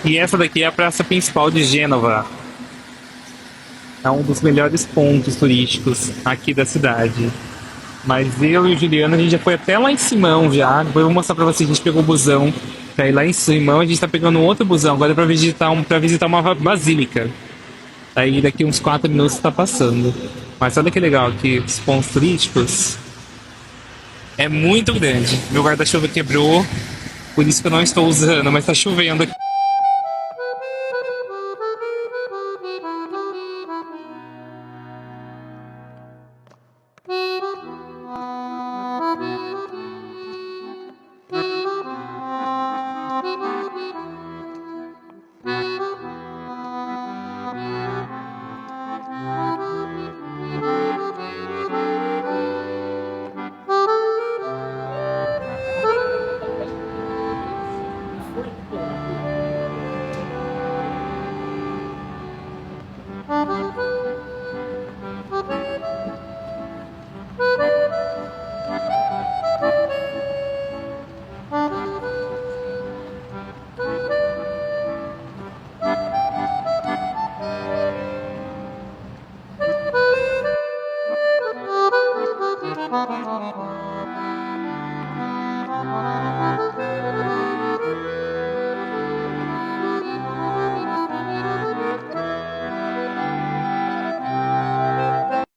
E essa daqui é a praça principal de Gênova. É um dos melhores pontos turísticos aqui da cidade. Mas eu e o Juliano, a gente já foi até lá em Simão já. Depois eu vou mostrar pra vocês, a gente pegou o busão pra ir lá em Simão. A gente tá pegando um outro busão agora pra visitar uma basílica. Aí daqui uns 4 minutos tá passando. Mas olha que legal aqui, os pontos turísticos. É muito grande. Meu guarda-chuva quebrou, por isso que eu não estou usando, mas tá chovendo aqui.